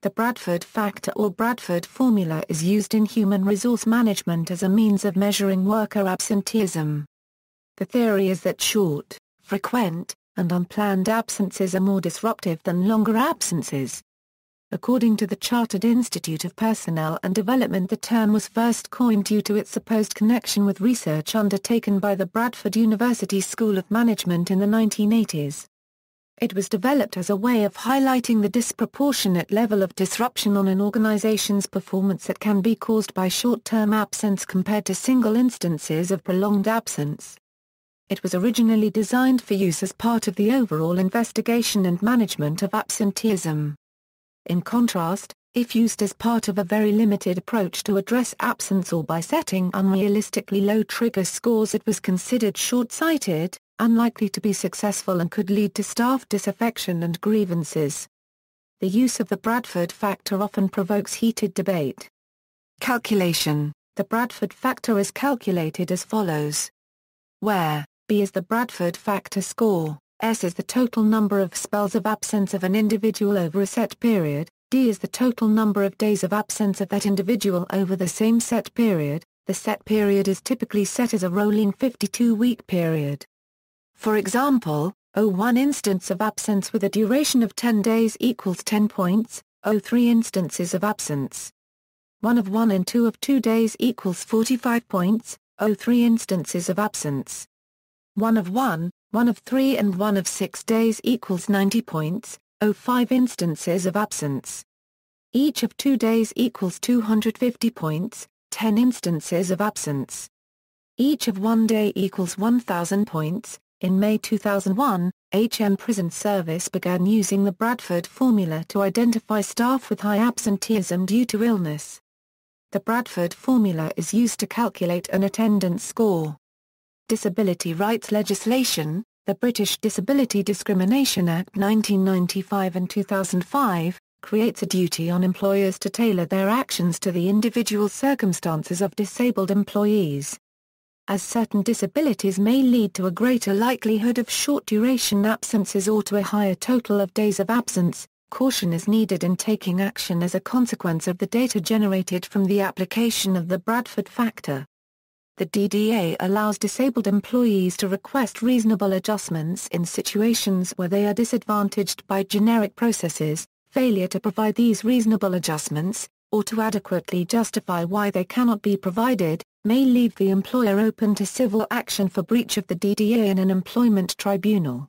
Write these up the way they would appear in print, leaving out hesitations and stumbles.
The Bradford Factor or Bradford Formula is used in human resource management as a means of measuring worker absenteeism. The theory is that short, frequent, and unplanned absences are more disruptive than longer absences. According to the Chartered Institute of Personnel and Development, the term was first coined due to its supposed connection with research undertaken by the Bradford University School of Management in the 1980s. It was developed as a way of highlighting the disproportionate level of disruption on an organization's performance that can be caused by short-term absence compared to single instances of prolonged absence. It was originally designed for use as part of the overall investigation and management of absenteeism. In contrast, if used as part of a very limited approach to address absence or by setting unrealistically low trigger scores, it was considered short-sighted, unlikely to be successful, and could lead to staff disaffection and grievances. The use of the Bradford Factor often provokes heated debate. Calculation. The Bradford Factor is calculated as follows. Where B is the Bradford Factor score, S is the total number of spells of absence of an individual over a set period, D is the total number of days of absence of that individual over the same set period. The set period is typically set as a rolling 52-week period. For example, 01 instance of absence with a duration of 10 days equals 10 points, 03 instances of absence. 1 of 1 and 2 of 2 days equals 45 points, 03 instances of absence. 1 of 1, 1 of 3 and 1 of 6 days equals 90 points, 05 instances of absence. Each of 2 days equals 250 points, 10 instances of absence. Each of 1 day equals 1,000 points. In May 2001, HM Prison Service began using the Bradford Formula to identify staff with high absenteeism due to illness. The Bradford Formula is used to calculate an attendance score. Disability rights legislation. The British Disability Discrimination Act 1995 and 2005, creates a duty on employers to tailor their actions to the individual circumstances of disabled employees. As certain disabilities may lead to a greater likelihood of short-duration absences or to a higher total of days of absence, caution is needed in taking action as a consequence of the data generated from the application of the Bradford Factor. The DDA allows disabled employees to request reasonable adjustments in situations where they are disadvantaged by generic processes. Failure to provide these reasonable adjustments, or to adequately justify why they cannot be provided, may leave the employer open to civil action for breach of the DDA in an employment tribunal.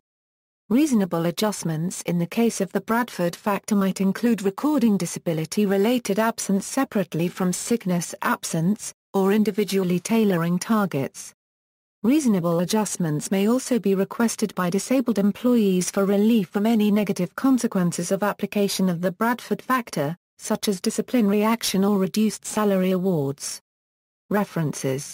Reasonable adjustments in the case of the Bradford Factor might include recording disability-related absence separately from sickness absence, or individually tailoring targets. Reasonable adjustments may also be requested by disabled employees for relief from any negative consequences of application of the Bradford Factor, such as disciplinary action or reduced salary awards. References